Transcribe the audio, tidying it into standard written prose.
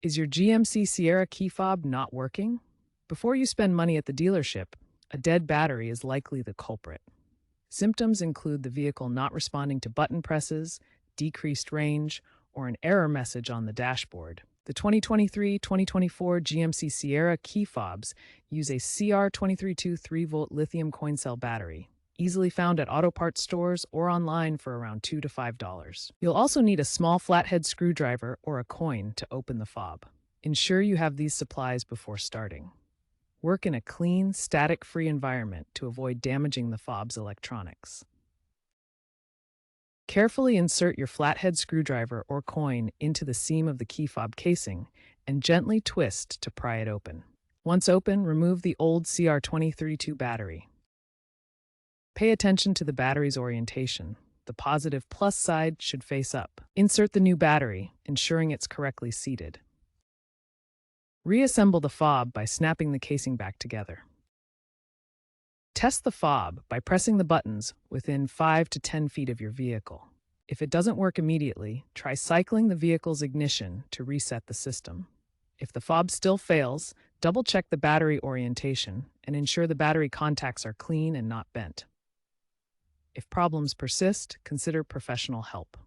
Is your GMC Sierra key fob not working? Before you spend money at the dealership, a dead battery is likely the culprit. Symptoms include the vehicle not responding to button presses, decreased range, or an error message on the dashboard. The 2023-2024 GMC Sierra key fobs use a CR232 3-volt lithium coin cell battery, easily found at auto parts stores or online for around $2 to $5. You'll also need a small flathead screwdriver or a coin to open the fob. Ensure you have these supplies before starting. Work in a clean, static-free environment to avoid damaging the fob's electronics. Carefully insert your flathead screwdriver or coin into the seam of the key fob casing and gently twist to pry it open. Once open, remove the old CR232 battery. Pay attention to the battery's orientation. The positive plus side should face up. Insert the new battery, ensuring it's correctly seated. Reassemble the fob by snapping the casing back together. Test the fob by pressing the buttons within 5 to 10 feet of your vehicle. If it doesn't work immediately, try cycling the vehicle's ignition to reset the system. If the fob still fails, double-check the battery orientation and ensure the battery contacts are clean and not bent. If problems persist, consider professional help.